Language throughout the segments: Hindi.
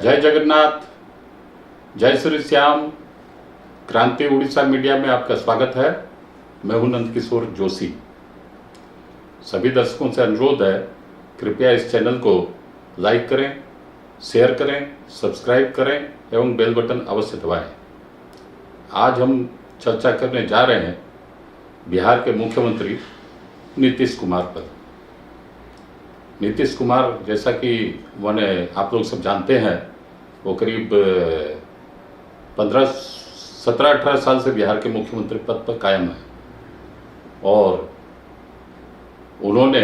जय जगन्नाथ, जय श्री श्याम। क्रांति उड़ीसा मीडिया में आपका स्वागत है। मैं हूं नंदकिशोर जोशी। सभी दर्शकों से अनुरोध है, कृपया इस चैनल को लाइक करें, शेयर करें, सब्सक्राइब करें एवं बेल बटन अवश्य दबाएं। आज हम चर्चा करने जा रहे हैं बिहार के मुख्यमंत्री नीतीश कुमार पर। नीतीश कुमार, जैसा कि मैंने आप लोग सब जानते हैं, वो करीब 17-18 साल से बिहार के मुख्यमंत्री पद पर कायम है और उन्होंने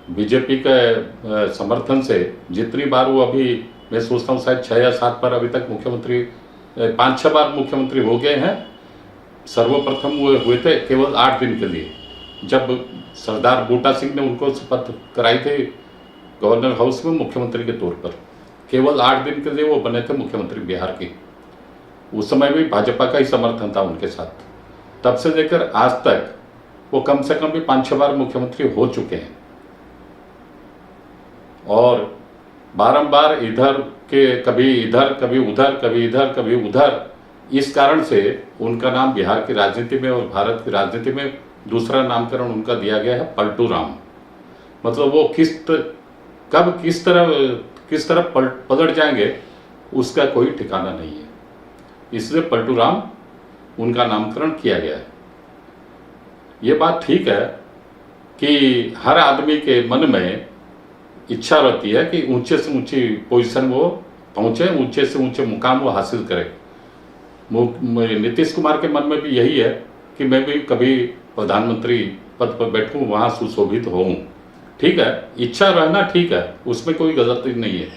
बीजेपी के समर्थन से जितनी बार वो अभी, मैं सोचता हूँ शायद 6 या 7 बार अभी तक मुख्यमंत्री, 5-6 बार मुख्यमंत्री हो गए हैं। सर्वप्रथम वो हुए थे केवल 8 दिन के लिए, जब सरदार बूटा सिंह ने उनको शपथ कराई थी गवर्नर हाउस में मुख्यमंत्री के तौर पर। केवल 8 दिन के लिए वो बने थे मुख्यमंत्री बिहार के। उस समय भी भाजपा का ही समर्थन था उनके साथ। तब से लेकर आज तक वो कम से कम भी 5-6 बार मुख्यमंत्री हो चुके हैं और बारंबार इधर के, कभी इधर कभी उधर, कभी इधर कभी उधर, इस कारण से उनका नाम बिहार की राजनीति में और भारत की राजनीति में दूसरा नामकरण उनका दिया गया है, पलटू राम। मतलब वो कब किस तरह पलट जाएंगे उसका कोई ठिकाना नहीं है, इसलिए पलटू राम उनका नामकरण किया गया है। ये बात ठीक है कि हर आदमी के मन में इच्छा रहती है कि ऊंचे से ऊंची पोजीशन वो पहुंचे, ऊंचे से ऊंचे मुकाम वो हासिल करे। नीतीश कुमार के मन में भी यही है कि मैं भी कभी प्रधानमंत्री पद पर बैठूं, वहां सुशोभित होऊं। ठीक है, इच्छा रहना ठीक है, उसमें कोई गलती नहीं है,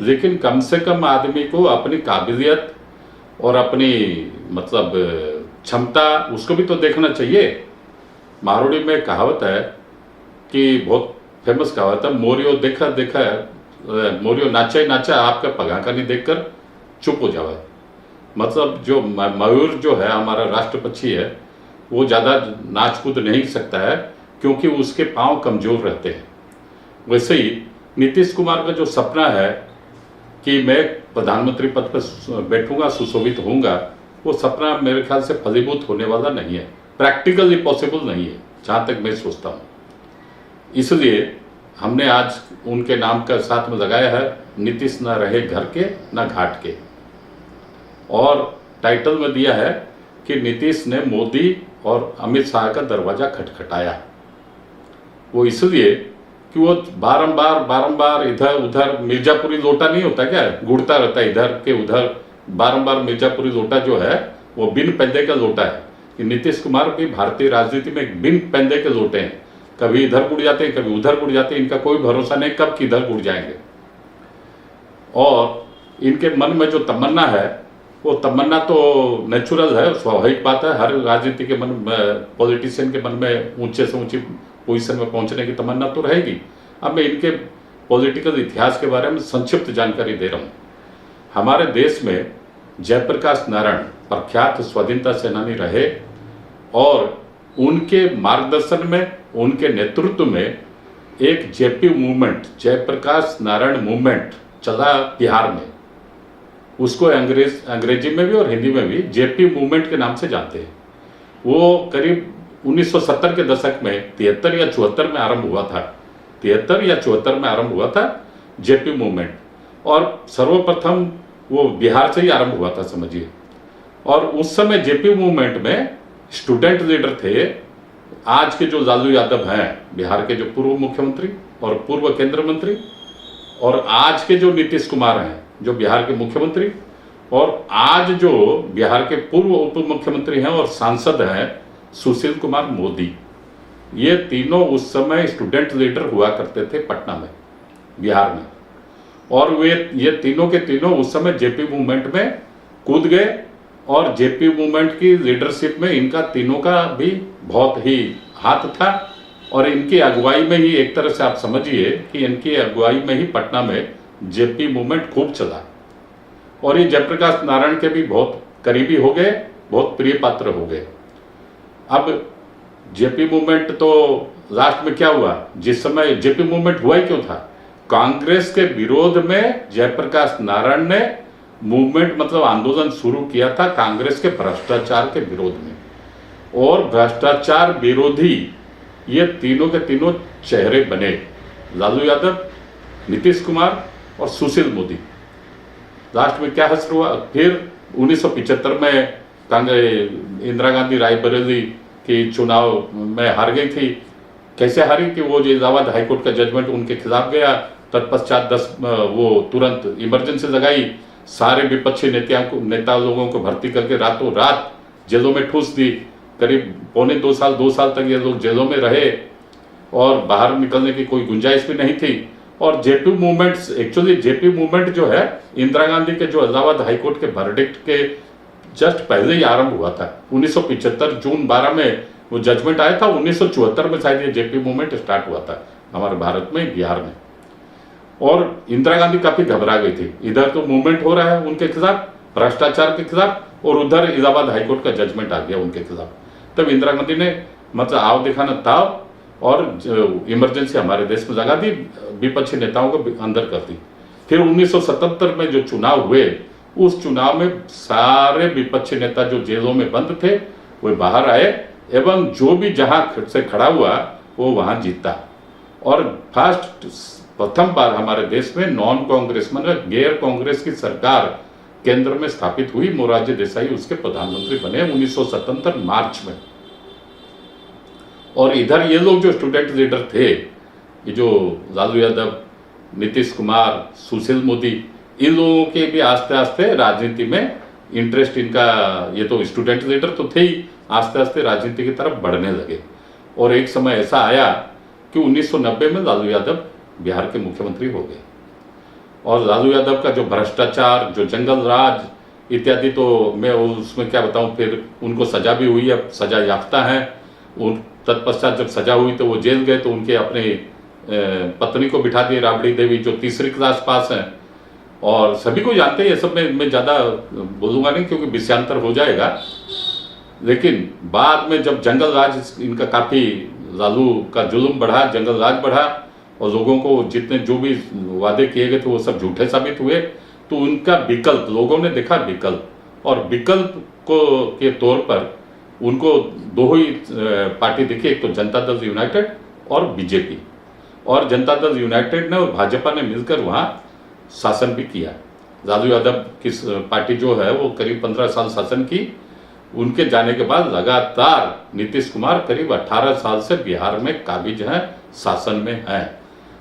लेकिन कम से कम आदमी को अपनी काबिलियत और अपनी मतलब क्षमता, उसको भी तो देखना चाहिए। मारवाड़ी में कहावत है कि बहुत फेमस कहावत है, मोरियो देखा देखा, मोरियो नाचा नाचा आपका पगाका नहीं देखकर चुप हो जावा। मतलब जो मयूर जो है, हमारा राष्ट्र पक्षी है, वो ज़्यादा नाच कूद नहीं सकता है क्योंकि उसके पांव कमज़ोर रहते हैं। वैसे ही नीतीश कुमार का जो सपना है कि मैं प्रधानमंत्री पद पर बैठूंगा, सुशोभित होऊंगा, वो सपना मेरे ख्याल से फलीभूत होने वाला नहीं है, प्रैक्टिकली पॉसिबल नहीं है, जहाँ तक मैं सोचता हूँ। इसलिए हमने आज उनके नाम का साथ में लगाया है, नीतीश ना रहे घर के ना घाट के, और टाइटल में दिया है कि नीतीश ने मोदी और अमित शाह का दरवाजा खटखटाया। वो इसलिए कि वो बारंबार इधर उधर, मिर्जापुरी लोटा नहीं होता क्या, गुड़ता रहता है इधर के उधर, बारंबार मिर्जापुरी लोटा जो है वो बिन पैदे का लोटा है। कि नीतीश कुमार भी भारतीय राजनीति में बिन पैदे के लोटे हैं, कभी इधर गुड़ जाते हैं, कभी उधर गुड़ जाते हैं, इनका कोई भरोसा नहीं कब किधर गुड़ जाएंगे। और इनके मन में जो तमन्ना है, वो तमन्ना तो नेचुरल है, स्वाभाविक बात है, हर राजनीति के मन में, पॉलिटिशियन के मन में ऊंचे से ऊंची पोजीशन में पहुंचने की तमन्ना तो रहेगी। अब मैं इनके पॉलिटिकल इतिहास के बारे में संक्षिप्त जानकारी दे रहा हूँ। हमारे देश में जयप्रकाश नारायण प्रख्यात स्वाधीनता सेनानी रहे और उनके मार्गदर्शन में, उनके नेतृत्व में एक JP movement, Jayaprakash Narayan movement चला बिहार में। उसको अंग्रेजी में भी और हिंदी में भी जेपी मूवमेंट के नाम से जानते हैं। वो करीब 1970 के दशक में 73 या 74 में आरंभ हुआ था, 73 या 74 में आरंभ हुआ था जेपी मूवमेंट, और सर्वप्रथम वो बिहार से ही आरंभ हुआ था, समझिए। और उस समय जेपी मूवमेंट में स्टूडेंट लीडर थे आज के जो लालू यादव हैं, बिहार के जो पूर्व मुख्यमंत्री और पूर्व केंद्र मंत्री, और आज के जो नीतीश कुमार हैं जो बिहार के मुख्यमंत्री, और आज जो बिहार के पूर्व उप मुख्यमंत्री हैं और सांसद हैं सुशील कुमार मोदी। ये तीनों उस समय स्टूडेंट लीडर हुआ करते थे पटना में, बिहार में, और ये तीनों के तीनों उस समय जेपी मूवमेंट में कूद गए और जेपी मूवमेंट की लीडरशिप में इनका तीनों का भी बहुत ही हाथ था। और इनकी अगुवाई में ही, एक तरह से आप समझिए कि इनकी अगुवाई में ही पटना में जेपी मूवमेंट खूब चला, और ये जयप्रकाश नारायण के भी बहुत करीबी हो गए, बहुत प्रिय पात्र हो गए। अब जेपी मूवमेंट तो लास्ट में क्या हुआ, जिस समय जेपी मूवमेंट हुआ ही क्यों था, कांग्रेस के विरोध में जयप्रकाश नारायण ने मूवमेंट मतलब आंदोलन शुरू किया था कांग्रेस के भ्रष्टाचार के विरोध में। और भ्रष्टाचार विरोधी ये तीनों के तीनों चेहरे बने, लालू यादव, नीतीश कुमार और सुशील मोदी। लास्ट में क्या हश्र हुआ, फिर 1975 में कांग्रेस इंदिरा गांधी रायबरेली के चुनाव में हार गई थी। कैसे हारी कि वो जो इलाहाबाद हाईकोर्ट का जजमेंट उनके खिलाफ गया, तत्पश्चात वो तुरंत इमरजेंसी लगाई, सारे विपक्षी नेता लोगों को भर्ती करके रातों रात जेलों में ठूस दी। करीब पौने 2 साल तक ये लोग जेलों में रहे और बाहर निकलने की कोई गुंजाइश भी नहीं थी। और JP movement, actually JP movement जो है इंदिरा गांधी के जो इलाहाबाद हाईकोर्ट के वर्डिक्ट के जस्ट पहले ही आरंभ हुआ था। 1975 जून 12 में वो जजमेंट आया था। 1974 में शायद ये जेपी मूवमेंट स्टार्ट हुआ था हमारे भारत में, बिहार में। और इंदिरा गांधी काफी घबरा गई थी, इधर तो मूवमेंट हो रहा है उनके खिलाफ, भ्रष्टाचार के खिलाफ, और उधर इलाहाबाद हाईकोर्ट का जजमेंट आ गया उनके खिलाफ। तब इंदिरा गांधी ने मतलब आव दिखाना ताव और इमरजेंसी हमारे देश में लगा दी, विपक्षी नेताओं को अंदर कर दी। फिर 1977 में जो चुनाव हुए, उस चुनाव में सारे विपक्षी नेता जो जेलों में बंद थे वो बाहर आए, एवं जो भी जहां से खड़ा हुआ वो वहां जीता। और प्रथम बार हमारे देश में नॉन कांग्रेस मतलब गैर कांग्रेस की सरकार केंद्र में स्थापित हुई। मोरारजी देसाई उसके प्रधानमंत्री बने 1977 मार्च में। और इधर ये लोग जो स्टूडेंट लीडर थे, ये जो लालू यादव, नीतीश कुमार, सुशील मोदी, इन लोगों के भी आस्ते आस्ते राजनीति में इंटरेस्ट इनका, ये तो स्टूडेंट लीडर तो थे ही, आस्ते आस्ते राजनीति की तरफ बढ़ने लगे। और एक समय ऐसा आया कि 1990 में लालू यादव बिहार के मुख्यमंत्री हो गए। और लालू यादव का जो भ्रष्टाचार, जो जंगल राज इत्यादि, तो मैं उसमें क्या बताऊं, फिर उनको सजा भी हुई, अब सजा याफ्ता है। उन तत्पश्चात जब सजा हुई तो वो जेल गए, तो उनके अपने पत्नी को बिठा दिए, राबड़ी देवी, जो तीसरी क्लास पास है। और सभी को जानते हैं, ये सब में मैं ज़्यादा बोलूँगा नहीं क्योंकि विषयांतर हो जाएगा। लेकिन बाद में जब जंगल राज इनका काफ़ी, लालू का जुल्म बढ़ा, जंगल राज बढ़ा, और लोगों को जितने जो भी वादे किए गए थे वो सब झूठे साबित हुए, तो उनका विकल्प लोगों ने देखा, विकल्प, और विकल्प को के तौर पर उनको दो ही पार्टी दिखी, एक तो जनता दल यूनाइटेड और बीजेपी। और जनता दल यूनाइटेड ने और भाजपा ने मिलकर वहाँ शासन भी किया। लालू यादव की पार्टी जो है वो करीब 15 साल शासन की। उनके जाने के बाद लगातार नीतीश कुमार करीब 18 साल से बिहार में काबिज हैं, शासन में हैं।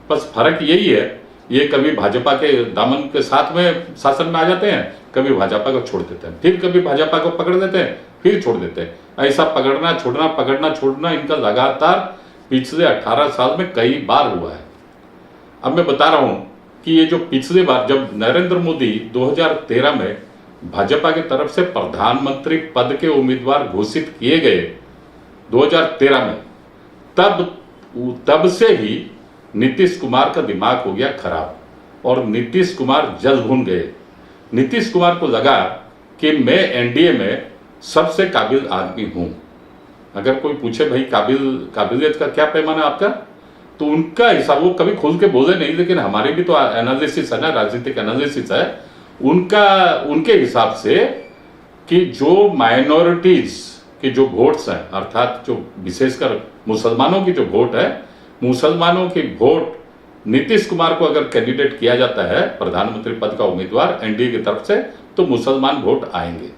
बस फर्क यही है, ये कभी भाजपा के दामन के साथ में शासन में आ जाते हैं, कभी भाजपा को छोड़ देते हैं, फिर कभी भाजपा को पकड़ देते हैं, फिर छोड़ देते हैं। ऐसा पकड़ना छोड़ना इनका लगातार पिछले 18 साल में कई बार हुआ है। अब मैं बता रहा हूं कि ये जो पिछली बार जब नरेंद्र मोदी 2013 में भाजपा की तरफ से प्रधानमंत्री पद के उम्मीदवार घोषित किए गए 2013 में, तब से ही नीतीश कुमार का दिमाग हो गया खराब और नीतीश कुमार जल भून गए। नीतीश कुमार को लगा कि मैं एनडीए में सबसे काबिल आदमी हूं। अगर कोई पूछे भाई काबिलियत का क्या पैमाना आपका, तो उनका हिसाब, वो कभी खुल के बोले नहीं, लेकिन हमारी भी तो एनालिसिस है ना, राजनीतिक एनालिसिस है उनके हिसाब से कि जो माइनॉरिटीज के जो वोट्स हैं, अर्थात जो विशेषकर मुसलमानों की जो वोट है, मुसलमानों की वोट नीतीश कुमार को अगर कैंडिडेट किया जाता है प्रधानमंत्री पद का उम्मीदवार एनडीए की तरफ से, तो मुसलमान वोट आएंगे।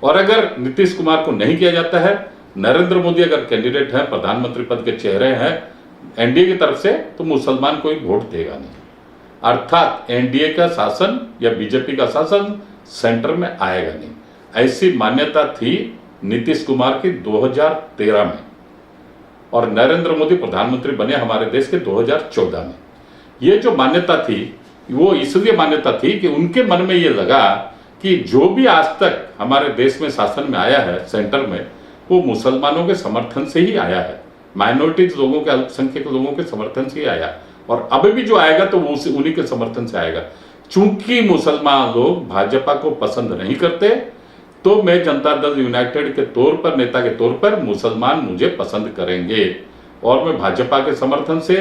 और अगर नीतीश कुमार को नहीं किया जाता है, नरेंद्र मोदी अगर कैंडिडेट है, प्रधानमंत्री पद के चेहरे हैं एनडीए की तरफ से, तो मुसलमान कोई वोट देगा नहीं। अर्थात एनडीए का शासन या बीजेपी का शासन सेंटर में आएगा नहीं। ऐसी मान्यता थी नीतीश कुमार की 2013 में, और नरेंद्र मोदी प्रधानमंत्री बने हमारे देश के 2014 में। ये जो मान्यता थी वो इसलिए मान्यता थी कि उनके मन में ये लगा कि जो भी आज तक हमारे देश में शासन में आया है सेंटर में, वो मुसलमानों के समर्थन से ही आया है, माइनॉरिटीज लोगों के, अल्पसंख्यक लोगों के समर्थन से ही आया, और अब भी जो आएगा तो वो उन्हीं के समर्थन से आएगा। चूंकि मुसलमान लोग भाजपा को पसंद नहीं करते, तो मैं जनता दल यूनाइटेड के तौर पर, नेता के तौर पर, मुसलमान मुझे पसंद करेंगे और मैं भाजपा के समर्थन से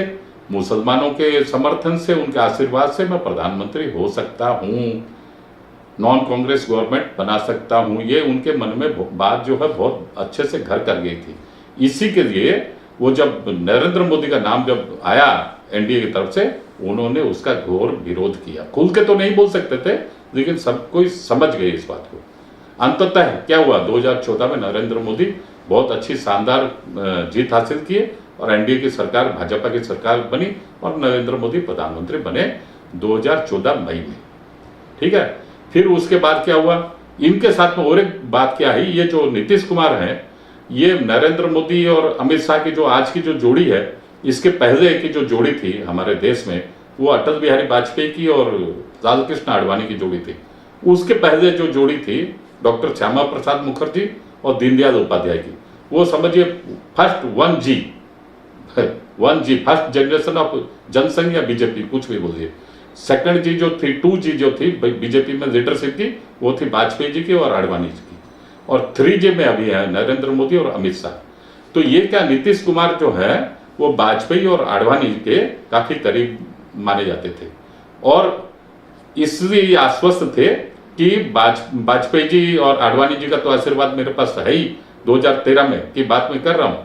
मुसलमानों के समर्थन से, उनके आशीर्वाद से मैं प्रधानमंत्री हो सकता हूँ, नॉन कांग्रेस गवर्नमेंट बना सकता हूँ। ये उनके मन में बात जो है बहुत अच्छे से घर कर गई थी। इसी के लिए वो जब नरेंद्र मोदी का नाम जब आया एनडीए की तरफ से, उन्होंने उसका घोर विरोध किया। खुल के तो नहीं बोल सकते थे, लेकिन सब कोई समझ गए इस बात को। अंततः क्या हुआ, 2014 में नरेंद्र मोदी बहुत अच्छी शानदार जीत हासिल किए और एनडीए की सरकार, भाजपा की सरकार बनी और नरेंद्र मोदी प्रधानमंत्री बने 2014 मई में। ठीक है, फिर उसके बाद क्या हुआ, इनके साथ में और एक बात क्या है, ये जो नीतीश कुमार हैं, ये नरेंद्र मोदी और अमित शाह की जो आज की जो जोड़ी है, इसके पहले की जो जोड़ी थी हमारे देश में, वो अटल बिहारी वाजपेयी की और लाल कृष्ण आडवाणी की जोड़ी थी। उसके पहले जो जोड़ी थी डॉक्टर श्यामा प्रसाद मुखर्जी और दीनदयाल उपाध्याय की, वो समझिए first 1G first generation of Jansangh या बीजेपी, कुछ भी बोलिए। सेकंड जी जो थी, 2G जो थी बीजेपी में लीडरशिप की, वो थी वाजपेयी जी की और आडवाणी जी की। और 3G में अभी है नरेंद्र मोदी और अमित शाह। तो ये क्या, नीतीश कुमार जो है वो वाजपेयी और आडवाणी के काफी करीब माने जाते थे और इसलिए आश्वस्त थे कि वाजपेयी जी और आडवाणी जी का तो आशीर्वाद मेरे पास है ही, 2013 में की बात मैं कर रहा हूं,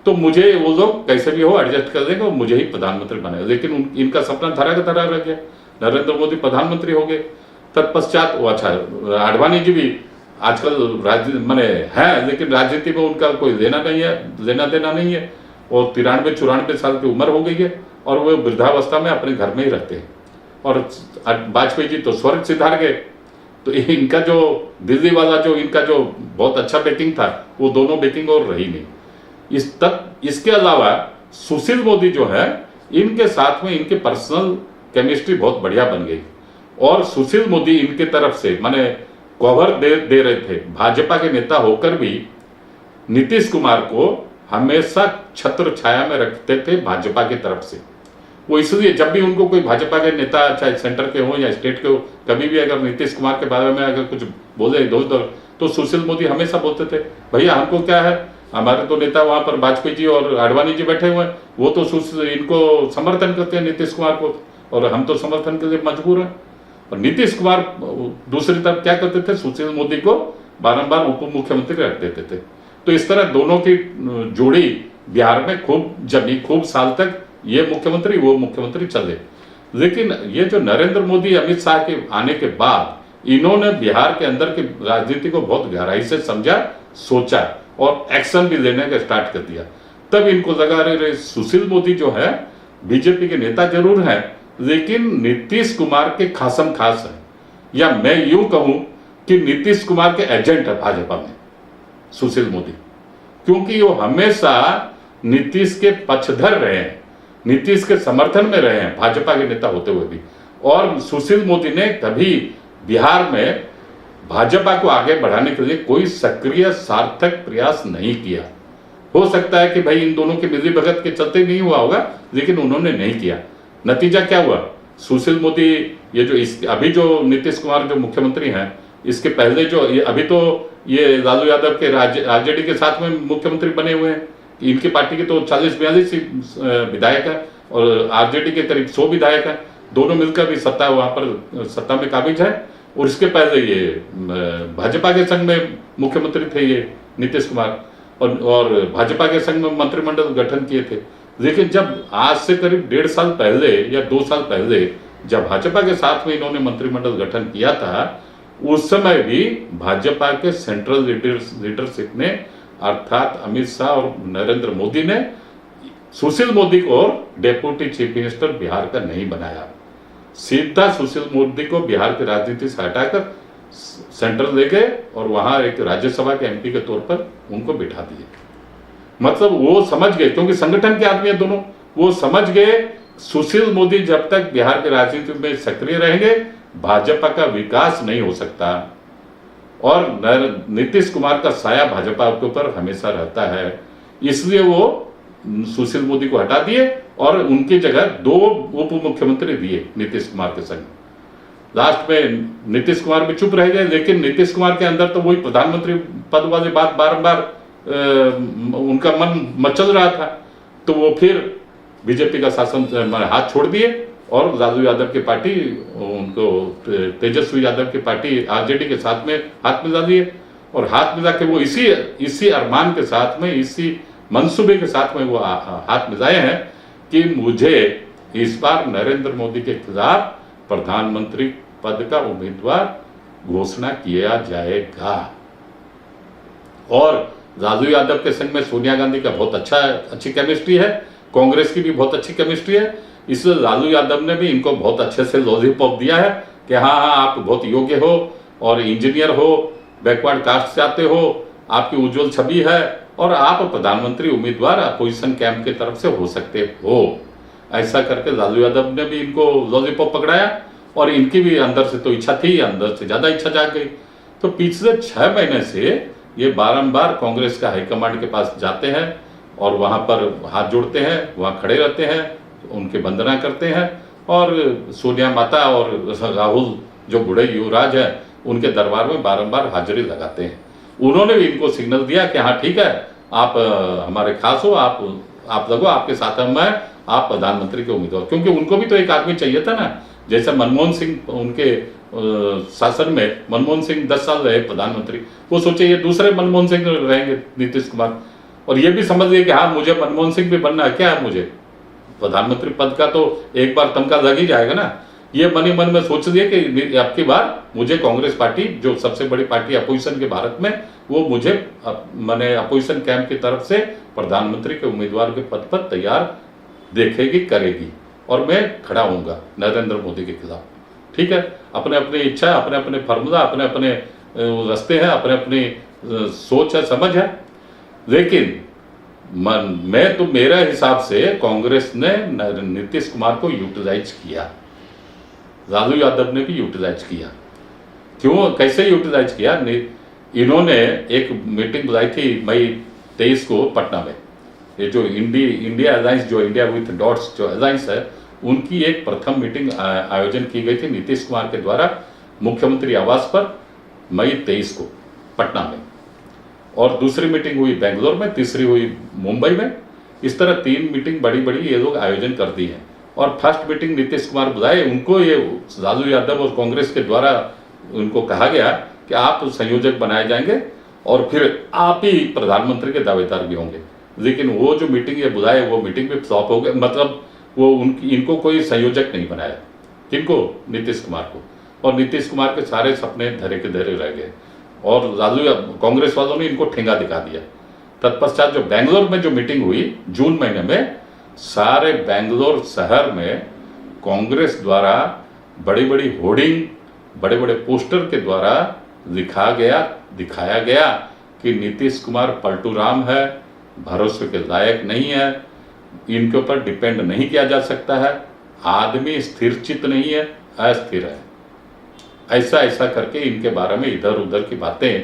तो मुझे वो लोग कैसे भी हो एडजस्ट कर देंगे और मुझे ही प्रधानमंत्री बनाएगा। लेकिन इनका सपना धरा का धरा रह गया, नरेंद्र मोदी प्रधानमंत्री हो गए। तत्पश्चात वो अच्छा, आडवाणी जी भी आजकल माने है, लेकिन राजनीति में उनका कोई लेना देना नहीं है। और 93-94 साल की उम्र हो गई है और वो वृद्धावस्था में अपने घर में ही रहते हैं। और वाजपेयी जी तो स्वर्ग सिधार गए। तो इनका जो दिल्ली वाला जो इनका जो बहुत अच्छा बैकिंग था, वो दोनों बैकिंग और रही नहीं। इसके अलावा सुशील मोदी जो है, इनके साथ में इनके पर्सनल केमिस्ट्री बहुत बढ़िया बन गई और सुशील मोदी इनके तरफ से माने कवर दे रहे थे। भाजपा के नेता होकर भी नीतीश कुमार को हमेशा छत्र छाया में रखते थे भाजपा की तरफ से। वो इसलिए जब भी उनको कोई भाजपा के नेता, चाहे सेंटर के हो या स्टेट के हो, कभी भी अगर नीतीश कुमार के बारे में अगर कुछ बोले इधर, तो सुशील मोदी हमेशा बोलते थे, भैया हमको क्या है, हमारे तो नेता वहां पर वाजपेयी जी और आडवाणी जी बैठे हुए हैं, वो तो इनको समर्थन करते हैं नीतीश कुमार को, और हम तो समर्थन के लिए मजबूर हैं। और नीतीश कुमार दूसरी तरफ क्या करते थे, सुशील मोदी को बारंबार उप मुख्यमंत्री रख देते थे। तो इस तरह दोनों की जोड़ी बिहार में खूब जमी, खूब साल तक ये मुख्यमंत्री वो मुख्यमंत्री चले। लेकिन ये जो नरेंद्र मोदी अमित शाह के आने के बाद इन्होंने बिहार के अंदर की राजनीति को बहुत गहराई से समझा, सोचा और एक्शन भी लेने का स्टार्ट कर दिया। तब इनको लगा रहे सुशील मोदी जो है बीजेपी के नेता जरूर हैं, लेकिन नीतीश कुमार के खासम खास है, या मैं यूं कहूं कि नीतीश कुमार के एजेंट है भाजपा में सुशील मोदी, क्योंकि वो हमेशा नीतीश के पक्षधर रहे हैं, नीतीश के समर्थन में रहे हैं भाजपा के नेता होते हुए भी। और सुशील मोदी ने कभी बिहार में भाजपा को आगे बढ़ाने के लिए कोई सक्रिय सार्थक प्रयास नहीं किया। हो सकता है कि भाई इन दोनों की मिली भगत के चलते नहीं हुआ होगा, लेकिन उन्होंने नहीं किया। नतीजा क्या हुआ, सुशील मोदी ये जो अभी जो नीतीश कुमार जो मुख्यमंत्री हैं, इसके पहले जो अभी तो ये लालू यादव के आरजेडी के साथ में मुख्यमंत्री बने हुए हैं। इनकी पार्टी के तो 40-42 विधायक है और आरजेडी के करीब 100 विधायक है, दोनों मिलकर भी वहां पर सत्ता में काबिज है। और इसके पहले ये भाजपा के संग में मुख्यमंत्री थे ये नीतीश कुमार, और भाजपा के संग में मंत्रिमंडल गठन किए थे। लेकिन जब आज से करीब 1.5 साल पहले या 2 साल पहले जब भाजपा के साथ में इन्होंने मंत्रिमंडल गठन किया था, उस समय भी भाजपा के सेंट्रल लीडरशिप ने अर्थात अमित शाह और नरेंद्र मोदी ने सुशील मोदी को डेप्यूटी चीफ मिनिस्टर बिहार का नहीं बनाया। सीधा सुशील मोदी को बिहार की राजनीति से हटाकर सेंट्रल ले गए और वहां एक राज्यसभा के एमपी के तौर पर उनको बिठा दिए। मतलब वो समझ गए, क्योंकि संगठन के आदमी है दोनों, वो समझ गए सुशील मोदी जब तक बिहार की राजनीति में सक्रिय रहेंगे भाजपा का विकास नहीं हो सकता। और नीतीश कुमार का साया भाजपा के ऊपर हमेशा रहता है, इसलिए वो सुशील मोदी को हटा दिए और उनकी जगह 2 उप मुख्यमंत्री दिए नीतीश कुमार के संग। लास्ट में नीतीश कुमार भी चुप रह गए, लेकिन नीतीश कुमार के अंदर तो वही प्रधानमंत्री पद वाली बात बारंबार उनका मन मचल रहा था। तो वो फिर बीजेपी का शासन हाथ छोड़ दिए और लालू यादव की पार्टी, उनको तेजस्वी यादव की पार्टी आरजेडी के साथ में हाथ मिला दिए, और हाथ मिला के वो इसी अरमान के साथ में, इसी मंसूबे के साथ में वो हाथ मिलाए हैं कि मुझे इस बार नरेंद्र मोदी के खिलाफ प्रधानमंत्री पद का उम्मीदवार घोषणा किया जाएगा। और लालू यादव के संग में सोनिया गांधी का बहुत अच्छी केमिस्ट्री है, कांग्रेस की भी बहुत अच्छी केमिस्ट्री है, इसलिए लालू यादव ने भी इनको बहुत अच्छे से लॉलीपॉप दिया है कि हाँ आप बहुत योग्य हो और इंजीनियर हो, बैकवर्ड कास्ट से आते हो, आपकी उज्जवल छवि है और आप प्रधानमंत्री उम्मीदवार अपोजिशन कैंप की तरफ से हो सकते हो। ऐसा करके लालू यादव ने भी इनको लॉलीपॉप पकड़ाया और इनकी भी अंदर से तो इच्छा थी, अंदर से ज्यादा इच्छा जाग गई। तो पिछले 6 महीने से ये बारंबार कांग्रेस का हाईकमांड के पास जाते हैं और वहां पर हाथ जोड़ते हैं, वहां खड़े रहते हैं, उनकी वंदना करते हैं और सोनिया माता और राहुल जो बूढ़े युवराज हैं उनके दरबार में बारंबार हाजिरी लगाते हैं। उन्होंने भी इनको सिग्नल दिया कि हाँ ठीक है, आप हमारे खास हो, आप लगो, आपके साथ हम हैं, आप प्रधानमंत्री के उम्मीदवार। क्योंकि उनको भी तो एक आदमी चाहिए था ना, जैसे मनमोहन सिंह, उनके शासन में मनमोहन सिंह 10 साल रहे प्रधानमंत्री, वो सोचे ये दूसरे मनमोहन सिंह रहेंगे, नीतीश कुमार, और ये भी समझ लिए कि हाँ मुझे मनमोहन सिंह भी बनना है, क्या है मुझे प्रधानमंत्री पद का तो एक बार तमका लग ही जाएगा ना। ये मन में सोच लिए कि अब की बार मुझे कांग्रेस पार्टी, जो सबसे बड़ी पार्टी अपोजिशन के भारत में, वो मुझे मैंने अपोजिशन कैंप की तरफ से प्रधानमंत्री के उम्मीदवार के पद पर तैयार देखेगी, करेगी, और मैं खड़ा होऊंगा नरेंद्र मोदी के खिलाफ। ठीक है, अपने अपनी इच्छा, अपने अपने फार्मूला, अपने अपने रास्ते हैं, अपने अपनी सोच है, समझ है। लेकिन मैं तो मेरे हिसाब से कांग्रेस ने नीतीश कुमार को यूटिलाइज किया, लालू यादव ने भी यूटिलाइज किया। क्यों, कैसे यूटिलाइज किया? इन्होंने एक मीटिंग बुलाई थी मई 23 को पटना में। ये जो इंडिया अलायंस, जो इंडिया विथ डॉट्स जो अलायंस है, उनकी एक प्रथम मीटिंग आयोजन की गई थी नीतीश कुमार के द्वारा मुख्यमंत्री आवास पर मई 23 को पटना में, और दूसरी मीटिंग हुई बेंगलोर में, तीसरी हुई मुंबई में। इस तरह 3 मीटिंग बड़ी बड़ी ये लोग आयोजन कर दी है। और फर्स्ट मीटिंग नीतीश कुमार बुलाए, उनको ये लालू यादव और कांग्रेस के द्वारा उनको कहा गया कि आप संयोजक बनाए जाएंगे और फिर आप ही प्रधानमंत्री के दावेदार भी होंगे। लेकिन वो जो मीटिंग ये बुलाए, वो मीटिंग भी फ्लॉप हो गए, मतलब वो इनको कोई संयोजक नहीं बनाया, किनको? नीतीश कुमार को। और नीतीश कुमार के सारे सपने धरे के धरे रह गए और लालू कांग्रेस वालों ने इनको ठेंगा दिखा दिया। तत्पश्चात जो बेंगलोर में जो मीटिंग हुई जून महीने में, सारे बेंगलोर शहर में कांग्रेस द्वारा बड़ी बड़ी होर्डिंग, बड़े बड़े पोस्टर के द्वारा दिखाया गया कि नीतीश कुमार पलटू राम है, भरोसे के लायक नहीं है, इनके ऊपर डिपेंड नहीं किया जा सकता है, आदमी स्थिरचित नहीं है, अस्थिर है। ऐसा ऐसा करके इनके बारे में इधर उधर की बातें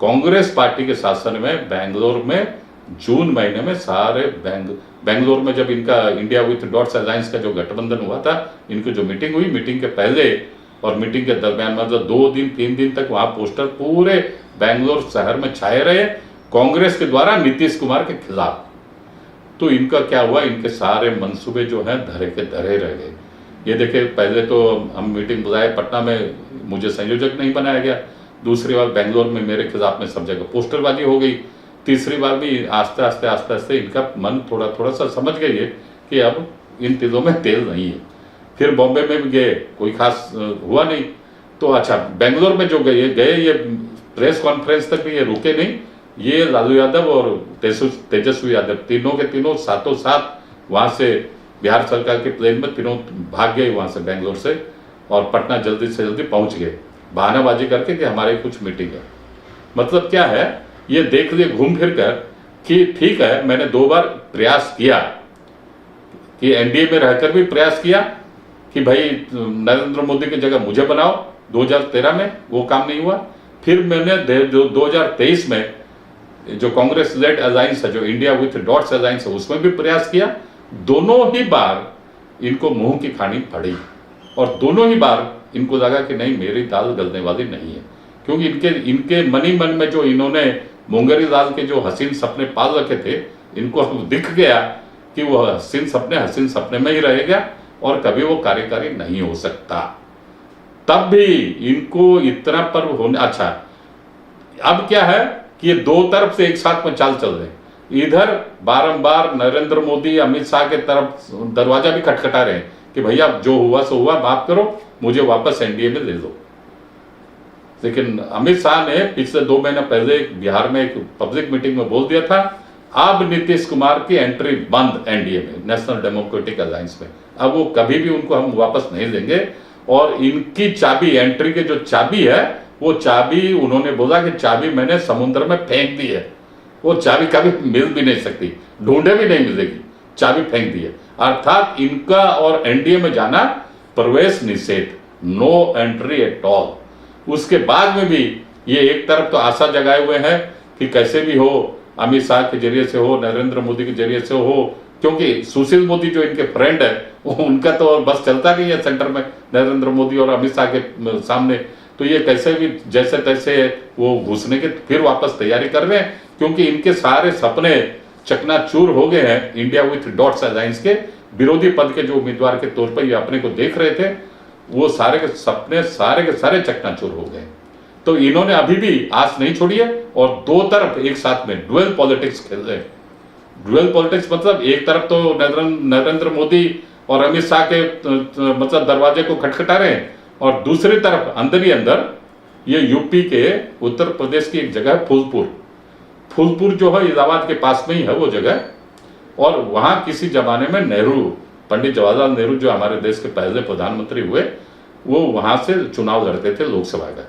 कांग्रेस पार्टी के शासन में बेंगलोर में जून महीने में सारे बेंगलोर में जब इनका इंडिया विथ डॉट्स अलायंस का जो गठबंधन हुआ था, इनकी जो मीटिंग हुई, मीटिंग के पहले और मीटिंग के दरमियान, मतलब 2 दिन 3 दिन तक वहां पोस्टर पूरे बेंगलोर शहर में छाए रहे कांग्रेस के द्वारा नीतीश कुमार के खिलाफ। तो इनका क्या हुआ, इनके सारे मंसूबे जो हैं धरे के धरे रह गए। ये देखिए, पहले तो हम मीटिंग बुलाए पटना में, मुझे संयोजक नहीं बनाया गया। दूसरी बार बेंगलोर में मेरे खिलाफ में सब जगह पोस्टरबाजी हो गई। तीसरी बार भी आस्ते आस्ते इनका मन थोड़ा सा समझ गई है कि अब इन तिलों में तेल नहीं है। फिर बॉम्बे में भी गए, कोई खास हुआ नहीं। तो अच्छा, बेंगलोर में जो गए ये प्रेस कॉन्फ्रेंस तक भी ये रुके नहीं। ये लालू यादव और तेजस्वी यादव तीनों के तीनों सातों साथ वहां से बिहार सरकार के प्लेन में तीनों भाग गए वहां से बेंगलोर से, और पटना जल्दी से जल्दी पहुंच गए बहानाबाजी करके कि हमारी कुछ मीटिंग है। मतलब क्या है, ये देख लिए घूम फिर कर कि ठीक है, मैंने 2 बार प्रयास किया कि एनडीए में रहकर भी प्रयास किया कि भाई नरेंद्र मोदी की जगह मुझे बनाओ, 2013 में वो काम नहीं हुआ। फिर मैंने 2023 में जो कांग्रेस लेड अलायंस है, जो इंडिया विथ डॉट्स अलायंस है, उसमें भी प्रयास किया। दोनों ही बार इनको मुंह की खानी पड़ी और दोनों ही बार इनको लगा कि नहीं, मेरी दाल गलने वाली नहीं है। क्योंकि इनके मन में जो इन्होंने मुंगेरी दाल के जो हसीन सपने पाल रखे थे, इनको अब दिख गया कि वो हसीन सपने में ही रहेगा और कभी वो कार्यकारी नहीं हो सकता। तब भी इनको इतना पर होने, अच्छा अब क्या है कि ये दो तरफ से एक साथ में चाल चल रहे हैं। इधर बारंबार नरेंद्र मोदी अमित शाह के तरफ दरवाजा भी खटखटा रहे हैं कि भैया जो हुआ सो हुआ, माफ करो, मुझे वापस एनडीए में ले लो। लेकिन अमित शाह ने पिछले 2 महीने पहले बिहार में एक पब्लिक मीटिंग में बोल दिया था, अब नीतीश कुमार की एंट्री बंद एनडीए में, नेशनल डेमोक्रेटिक अलायंस में। अब वो कभी भी उनको हम वापस नहीं लेंगे। और इनकी चाबी, एंट्री की जो चाबी है, वो चाबी उन्होंने बोला कि चाबी मैंने समुद्र में फेंक दी है, वो चाबी कभी मिल भी नहीं सकती, ढूंढे भी नहीं मिलेगी, चाबी फेंक दी है। अर्थात इनका और एनडीए में जाना प्रवेश निषेध, नो एंट्री एट ऑल। उसके बाद में भी ये एक तरफ तो आशा जगाए हुए हैं कि कैसे भी हो, अमित शाह के जरिए से हो, नरेंद्र मोदी के जरिए से हो, क्योंकि सुशील मोदी जो इनके फ्रेंड है, उनका तो बस चलता नहीं है सेंटर में नरेंद्र मोदी और अमित शाह के सामने। तो ये कैसे भी जैसे तैसे वो घुसने के फिर वापस तैयारी कर रहे हैं, क्योंकि इनके सारे सपने चकनाचूर हो गए हैं इंडिया विथ डॉट्स अलायंस के। विरोधी पद के जो उम्मीदवार के तौर पर ये अपने को देख रहे थे, वो सारे के सपने सारे के सारे चकनाचूर हो गए। तो इन्होंने अभी भी आस नहीं छोड़ी है और दो तरफ एक साथ में डुअल पॉलिटिक्स खेल रहे हैं। डुअल पॉलिटिक्स मतलब एक तरफ तो नरेंद्र मोदी और अमित शाह के मतलब दरवाजे को खटखटा रहे हैं, और दूसरी तरफ अंदर ही अंदर ये यूपी के उत्तर प्रदेश की एक जगह है फूलपुर जो है इलाहाबाद के पास में ही है वो जगह। और वहां किसी जमाने में नेहरू, पंडित जवाहरलाल नेहरू जो हमारे देश के पहले प्रधानमंत्री हुए, वो वहां से चुनाव लड़ते थे लोकसभा का।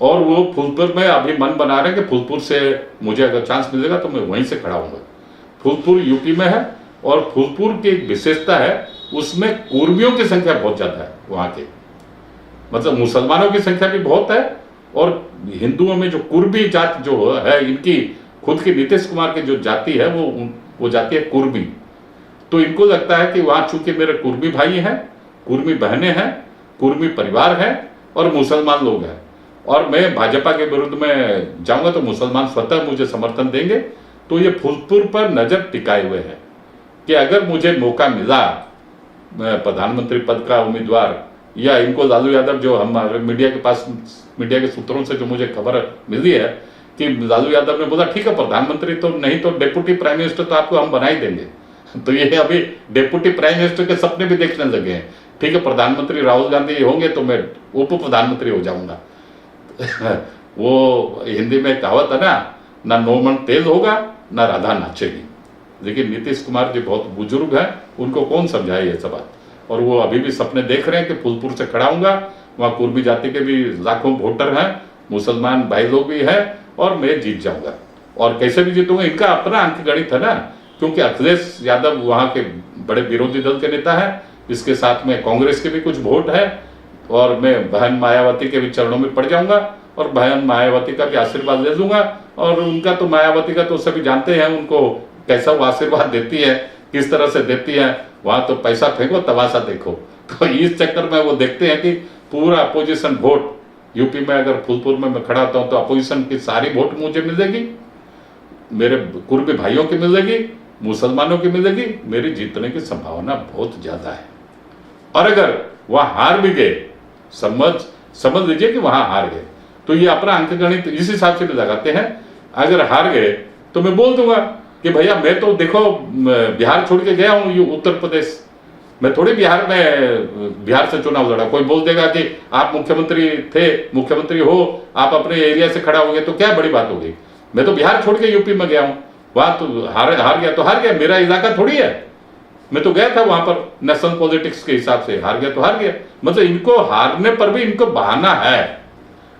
और वो फूलपुर में अभी मन बना रहे हैं कि फूलपुर से मुझे अगर चांस मिलेगा तो मैं वहीं से खड़ा हूँगा। फूलपुर यूपी में है और फूलपुर की एक विशेषता है, उसमें कुर्मियों की संख्या बहुत ज़्यादा है वहाँ के, मतलब मुसलमानों की संख्या भी बहुत है और हिंदुओं में जो कुर्मी जाति जो है, इनकी खुद की नीतीश कुमार की जो जाति है वो जाति है कुर्मी। तो इनको लगता है कि वहाँ चूंकि मेरे कुर्मी भाई हैं, कुर्मी बहनें हैं, कुर्मी परिवार है और मुसलमान लोग हैं, और मैं भाजपा के विरुद्ध में जाऊंगा तो मुसलमान स्वतः मुझे समर्थन देंगे। तो ये फूलपुर पर नजर टिकाए हुए हैं कि अगर मुझे मौका मिला प्रधानमंत्री पद का उम्मीदवार, या इनको लालू यादव, जो हमारे मीडिया के सूत्रों से जो मुझे खबर मिली है कि लालू यादव ने बोला ठीक है प्रधानमंत्री तो नहीं तो डेप्यूटी प्राइम मिनिस्टर तो आपको हम बना ही देंगे। तो ये अभी डेप्यूटी प्राइम मिनिस्टर के सपने भी देखने लगे हैं। ठीक है प्रधानमंत्री राहुल गांधी होंगे तो मैं उप प्रधानमंत्री हो जाऊंगा। वो हिंदी में कहावत है ना नौमन तेज होगा ना राधा नाचेगी। लेकिन नीतीश कुमार जी बहुत बुजुर्ग हैं, उनको कौन समझाए ये सब बात। और वो अभी भी सपने देख रहे हैं कि फूलपुर से खड़ा हूंगा, वहाँ कुर्मी जाति के भी लाखों वोटर हैं, मुसलमान भाई लोग भी हैं, और मैं जीत जाऊंगा। और कैसे भी जीतूंगा, इनका अपना अंक गणित है ना, क्योंकि अखिलेश यादव वहाँ के बड़े विरोधी दल के नेता है, इसके साथ में कांग्रेस के भी कुछ वोट है, और मैं बहन मायावती के भी चरणों में पड़ जाऊंगा और बहन मायावती का भी आशीर्वाद ले लूंगा। और उनका तो मायावती का तो सभी जानते हैं उनको कैसा वो आशीर्वाद देती है, किस तरह से देती है, वहां तो पैसा फेंको तमाशा देखो। तो इस चक्कर में वो देखते हैं कि पूरा अपोजिशन वोट यूपी में, अगर फूलपुर में मैं खड़ा होता हूं तो अपोजिशन की सारी वोट मुझे मिलेगी, मेरे कुर्मी भाइयों की मिलेगी, मुसलमानों की मिलेगी, मेरी जीतने की संभावना बहुत ज्यादा है। और अगर वह हार भी गए, समझ लीजिए कि वहां हार गए, तो ये अपना अंक गणित इस हिसाब से भी लगाते हैं। अगर हार गए तो मैं बोल दूंगा कि भैया मैं तो देखो बिहार छोड़ के गया हूं, उत्तर प्रदेश मैं थोड़ी बिहार से चुनाव लड़ा। कोई बोल देगा कि आप मुख्यमंत्री हो, आप अपने एरिया से खड़ा हो गए तो क्या बड़ी बात हो गई। मैं तो बिहार छोड़ के यूपी में गया हूं, वहां तो हार गया तो हार गया, मेरा इलाका थोड़ी है, मैं तो गया था वहां पर नेशनल पॉलिटिक्स के हिसाब से, हार गया तो हार गया। मतलब इनको हारने पर भी इनको बहाना है।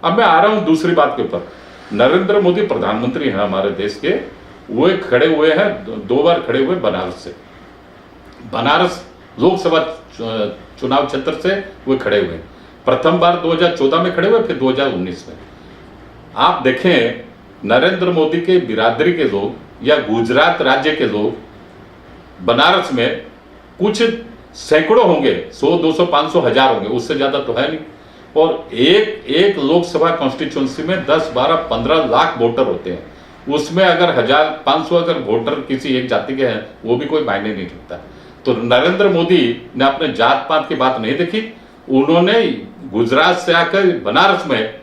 अब मैं आ रहा हूं दूसरी बात के ऊपर। नरेंद्र मोदी प्रधानमंत्री हैं हमारे देश के, वो खड़े हुए हैं 2 बार खड़े हुए बनारस से, बनारस लोकसभा चुनाव क्षेत्र से वो खड़े हुए। प्रथम बार 2014 में खड़े हुए, फिर 2019 में। आप देखें नरेंद्र मोदी के बिरादरी के लोग या गुजरात राज्य के लोग बनारस में कुछ सैकड़ों होंगे, 100, 200, 500, 1000 होंगे, उससे ज्यादा तो है नहीं। और एक लोकसभा कॉन्स्टिट्यूंसी में 10, 12, 15 लाख वोटर होते हैं। उसमें अगर 1500 अगर वोटर किसी एक जाति के हैं, वो भी कोई मायने नहीं रखता। तो नरेंद्र मोदी ने अपने जात पात की बात नहीं देखी, उन्होंने गुजरात से आकर बनारस में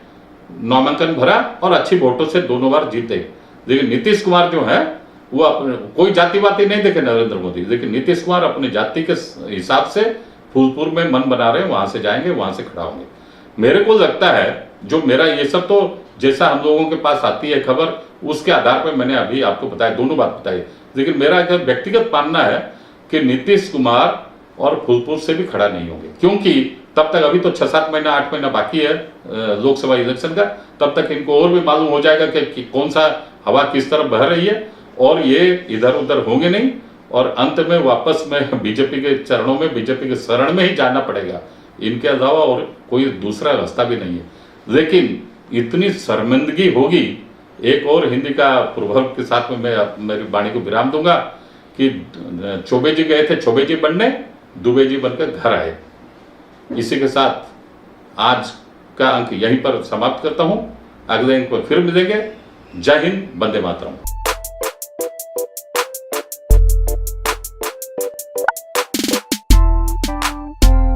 नामांकन भरा और अच्छी वोटों से 2 बार जीते। लेकिन नीतीश कुमार जो है वो अपने कोई जाति बाती नहीं देखे नरेंद्र मोदी, लेकिन नीतीश कुमार अपनी जाति के हिसाब से फूलपुर में मन बना रहे हैं, वहां से जाएंगे, वहां से खड़ा होंगे। मेरे को लगता है जो मेरा ये सब तो जैसा हम लोगों के पास आती है खबर, उसके आधार पर मैंने अभी आपको बताया, दोनों बात बताई। लेकिन मेरा एक व्यक्तिगत मानना है कि नीतीश कुमार और फूलपुर से भी खड़ा नहीं होंगे, क्योंकि तब तक अभी तो 6-7 महीना 8 महीना बाकी है लोकसभा इलेक्शन का। तब तक इनको और भी मालूम हो जाएगा कि कौन सा हवा किस तरफ बह रही है, और ये इधर उधर होंगे नहीं, और अंत में वापस में बीजेपी के चरणों में, बीजेपी के शरण में ही जाना पड़ेगा। इनके अलावा और कोई दूसरा रास्ता भी नहीं है। लेकिन इतनी शर्मिंदगी होगी, एक और हिंदी का प्रभाव के साथ में मैं मेरी वाणी को विराम दूंगा कि चौबे जी गए थे चौबे जी बनने, दुबे जी बनकर घर आए। इसी के साथ आज का अंक यहीं पर समाप्त करता हूं। अगले अंक पर फिर मिलेंगे। जय हिंद, वंदे मातरम।